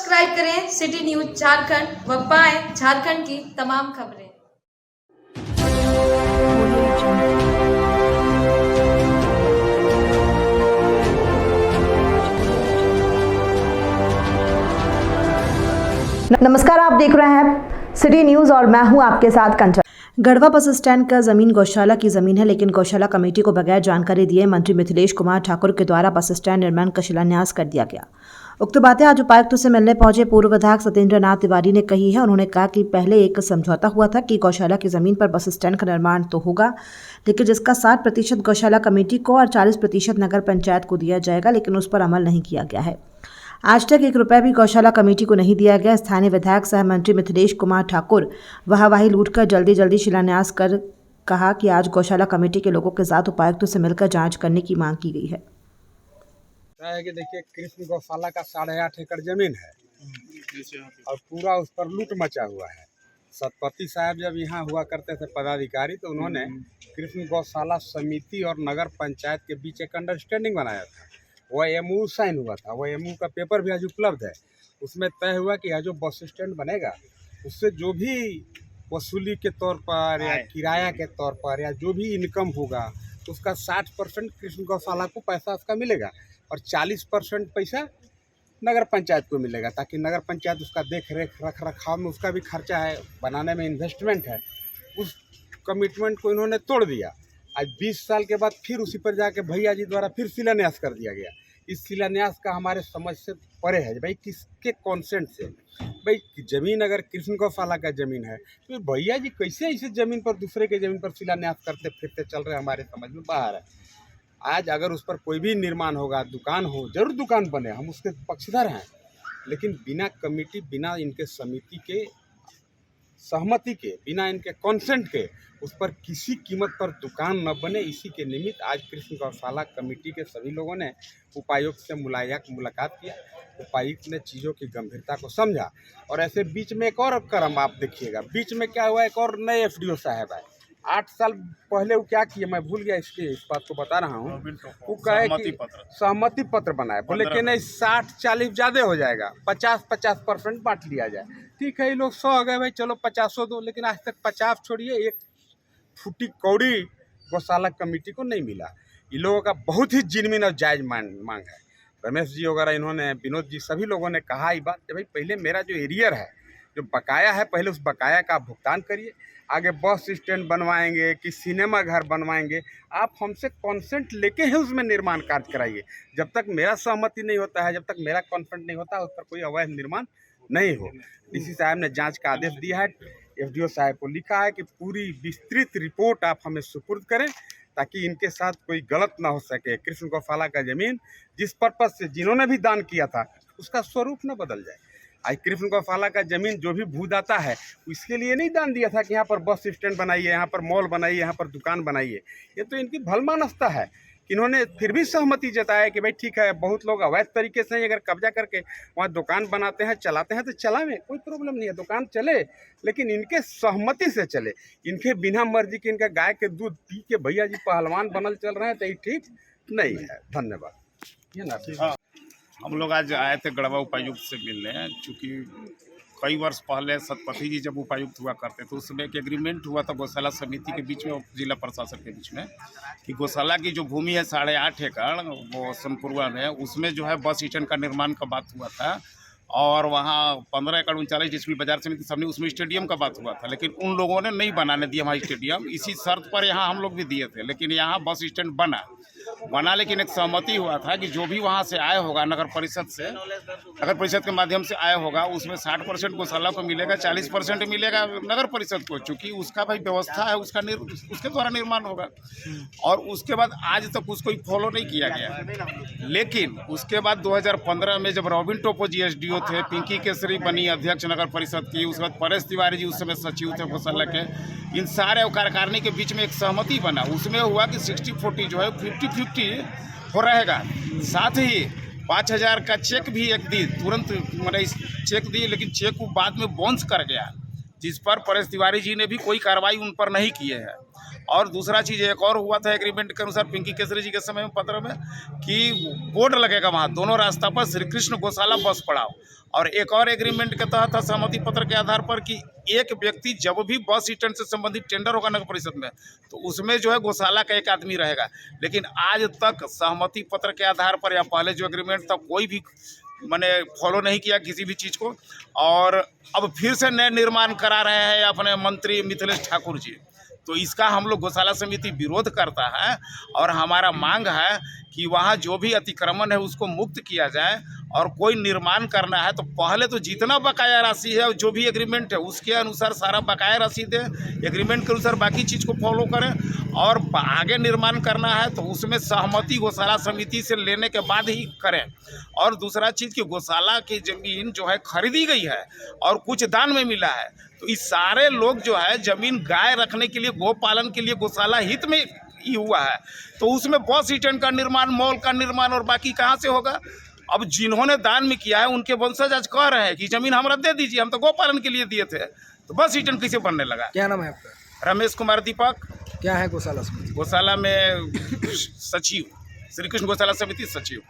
Subscribe करें city news Jharkhand व पाएं झारखंड की तमाम खबरें। नमस्कार, आप देख रहे हैं सिटी न्यूज और मैं हूं आपके साथ कंचन। गढ़वा बस स्टैंड का जमीन गौशाला की जमीन है, लेकिन गौशाला कमेटी को बगैर जानकारी दिए मंत्री मिथिलेश कुमार ठाकुर के द्वारा बस स्टैंड निर्माण का शिलान्यास कर दिया गया। उक्त बातें आज उपायुक्त से मिलने पहुंचे पूर्व विधायक सत्येंद्र नाथ तिवारी ने कही है। उन्होंने कहा कि पहले एक समझौता हुआ था कि गौशाला की जमीन पर बस स्टैंड का निर्माण तो होगा, लेकिन जिसका 60% गौशाला कमेटी को और 40% नगर पंचायत को दिया जाएगा, लेकिन उस पर अमल नहीं किया गया है। आज तक 1 रुपया भी गौशाला कमेटी को नहीं दिया गया। स्थानीय विधायक सह मंत्री मिथिलेश कुमार ठाकुर वाहवाही लूटकर जल्दी शिलान्यास कर कहा कि आज गौशाला कमेटी के लोगों के साथ उपायुक्त से मिलकर जांच करने की मांग की गई है। कि देखिए, कृष्ण गौशाला का 8.5 एकड़ जमीन है और पूरा उस पर लूट मचा हुआ है। सतपति साहब जब यहाँ हुआ करते थे पदाधिकारी, तो उन्होंने कृष्ण गौशाला समिति और नगर पंचायत के बीच एक अंडरस्टैंडिंग बनाया था। वह एमओयू साइन हुआ था। वह एमओयू का पेपर भी आज उपलब्ध है। उसमें तय हुआ कि यह जो बस स्टैंड बनेगा, उससे जो भी वसूली के तौर पर या किराया के तौर पर या जो भी इनकम होगा, उसका 60% कृष्ण गौशाला को पैसा उसका मिलेगा और 40% पैसा नगर पंचायत को मिलेगा, ताकि नगर पंचायत उसका देख रेख रख रखाव में उसका भी खर्चा है, बनाने में इन्वेस्टमेंट है। उस कमिटमेंट को इन्होंने तोड़ दिया। आज 20 साल के बाद फिर उसी पर जाके भैया जी द्वारा फिर शिलान्यास कर दिया गया। इस शिलान्यास का हमारे समझ से परे है। भाई किसके कॉन्सेंट से? भाई जमीन अगर कृष्ण गौशाला का जमीन है, तो भैया जी कैसे इस जमीन पर दूसरे के जमीन पर शिलान्यास करते फिरते चल रहे, हमारे समझ में बाहर है। आज अगर उस पर कोई भी निर्माण होगा, दुकान हो, जरूर दुकान बने, हम उसके पक्षधर हैं, लेकिन बिना कमेटी, बिना इनके समिति के सहमति के, बिना इनके कॉन्सेंट के उस पर किसी कीमत पर दुकान न बने। इसी के निमित्त आज कृष्ण गौशाला कमेटी के सभी लोगों ने उपायुक्त से मुलाकात किया। उपायुक्त ने चीज़ों की गंभीरता को समझा और ऐसे बीच में एक और क्रम आप देखिएगा। बीच में क्या हुआ, एक और नए एफडीओ साहब आए। 8 साल पहले वो क्या किए मैं भूल गया, इस बात को बता रहा हूँ। वो कहे कि सहमति पत्र बनाए, बोले कि नहीं 60-40 ज़्यादा हो जाएगा, 50% बांट लिया जाए। ठीक है, ये लोग 100 हो गए, भाई चलो 50 दो, लेकिन आज तक 50 छोड़िए, एक फूटी कौड़ी गौशाला कमेटी को नहीं मिला। ये लोगों का बहुत ही जिनमिन और जायज मांग है। रमेश जी वगैरह, इन्होंने, विनोद जी, सभी लोगों ने कहा ये बात कि भाई पहले मेरा जो एरियर है, जो बकाया है, पहले उस बकाया का भुगतान करिए। आगे बस स्टैंड बनवाएंगे कि सिनेमा घर बनवाएंगे, आप हमसे कॉन्सेंट लेके ही उसमें निर्माण कार्य कराइए। जब तक मेरा सहमति नहीं होता है, जब तक मेरा कॉन्सेंट नहीं होता, उस पर कोई अवैध निर्माण नहीं हो। डीसी साहब ने जांच का आदेश दिया है। एफडीओ साहब को लिखा है कि पूरी विस्तृत रिपोर्ट आप हमें सुपुर्द करें, ताकि इनके साथ कोई गलत ना हो सके। कृष्ण गौशाला का जमीन जिस पर्पज से जिन्होंने भी दान किया था, उसका स्वरूप न बदल जाए। आज कृष्ण गौशाला का जमीन जो भी भूदाता है, इसके लिए नहीं दान दिया था कि यहाँ पर बस स्टैंड बनाइए, यहाँ पर मॉल बनाइए, यहाँ पर दुकान बनाइए। ये तो इनकी भलमानसता है। इन्होंने फिर भी सहमति जताया कि भाई ठीक है, बहुत लोग अवैध तरीके से अगर कब्जा करके वहाँ दुकान बनाते हैं, चलाते हैं, तो चलावे, कोई प्रॉब्लम नहीं है, दुकान चले, लेकिन इनके सहमति से चले। इनके बिना मर्जी के इनका गाय के दूध पी के भैया जी पहलवान बनल चल रहे हैं, तो ये ठीक नहीं है। धन्यवाद। ये ना हम लोग आज आए थे गढ़वा उपायुक्त से मिलने, चूँकि कई वर्ष पहले सतपति जी जब उपायुक्त हुआ करते थे, उस समय एक एग्रीमेंट हुआ था गौशाला समिति के बीच में और जिला प्रशासन के बीच में, कि गौशाला की जो भूमि है 8.5 एकड़ वो सोनपुरवा में, उसमें जो है बस स्टैंड का निर्माण का बात हुआ था। और वहाँ 15 एकड़ 39 डिस्ट्रिक्ट बाजार समिति सबने, उसमें स्टेडियम का बात हुआ था, लेकिन उन लोगों ने नहीं बनाने दिया हमारा स्टेडियम। इसी शर्त पर यहाँ हम लोग भी दिए थे, लेकिन यहाँ बस स्टैंड बना, लेकिन एक सहमति हुआ था कि जो भी वहाँ से आया होगा नगर परिषद के माध्यम से आया होगा, उसमें 60% गौशाला को मिलेगा, 40% मिलेगा नगर परिषद को, चूँकि उसका भाई व्यवस्था है, उसके द्वारा निर्माण होगा। और उसके बाद आज तक उसको फॉलो नहीं किया गया। लेकिन उसके बाद 2015 में जब रॉबिन टोपो जी एसडीओ थे, पिंकी केसरी बनी अध्यक्ष नगर परिषद की, उसके बाद परेश तिवारी जी उस समय सचिव थे गौशाला के, इन सारे कार्यकारिणी के बीच में एक सहमति बना। उसमें हुआ कि 60-40 जो है 50-50 हो रहेगा। साथ ही 5,000 का चेक भी एक दी, तुरंत मैंने चेक दी, लेकिन चेक को बाद में बाउंस कर गया, जिस पर परेश तिवारी जी ने भी कोई कार्रवाई उन पर नहीं किए हैं। और दूसरा चीज़ एक और हुआ था एग्रीमेंट के अनुसार पिंकी केसरी जी के समय में पत्र में कि बोर्ड लगेगा वहाँ दोनों रास्ता पर श्री कृष्ण गौशाला बस पड़ाओ। और एक और एग्रीमेंट के तहत था सहमति पत्र के आधार पर कि एक व्यक्ति जब भी बस स्टैंड से संबंधित टेंडर होगा नगर परिषद में तो उसमें जो है गौशाला का एक आदमी रहेगा। लेकिन आज तक सहमति पत्र के आधार पर या पहले जो एग्रीमेंट था कोई भी मैंने फॉलो नहीं किया किसी भी चीज़ को। और अब फिर से नए निर्माण करा रहे हैं अपने मंत्री मिथिलेश ठाकुर जी, तो इसका हम लोग गौशाला समिति विरोध करता है। और हमारा मांग है कि वहाँ जो भी अतिक्रमण है उसको मुक्त किया जाए और कोई निर्माण करना है तो पहले तो जितना बकाया राशि है जो भी एग्रीमेंट है उसके अनुसार सारा बकाया राशि दें, एग्रीमेंट के अनुसार बाकी चीज़ को फॉलो करें। और आगे निर्माण करना है तो उसमें सहमति गौशाला समिति से लेने के बाद ही करें। और दूसरा चीज़ कि गौशाला की ज़मीन जो है खरीदी गई है और कुछ दान में मिला है, तो इस सारे लोग जो है ज़मीन गाय रखने के लिए गौ पालन के लिए गौशाला हित में ही हुआ है, तो उसमें बस स्टैंड का निर्माण, मॉल का निर्माण और बाकी कहाँ से होगा। अब जिन्होंने दान में किया है उनके वंशज आज कह रहे हैं कि ज़मीन हमरा दे दीजिए, हम तो गौ पालन के लिए दिए थे, तो बस स्टैंड कैसे बनने लगा। क्या नाम है आपका? रमेश कुमार दीपक। क्या है गौशाला समिति? गौशाला में सचिव, श्री कृष्ण गौशाला समिति सचिव।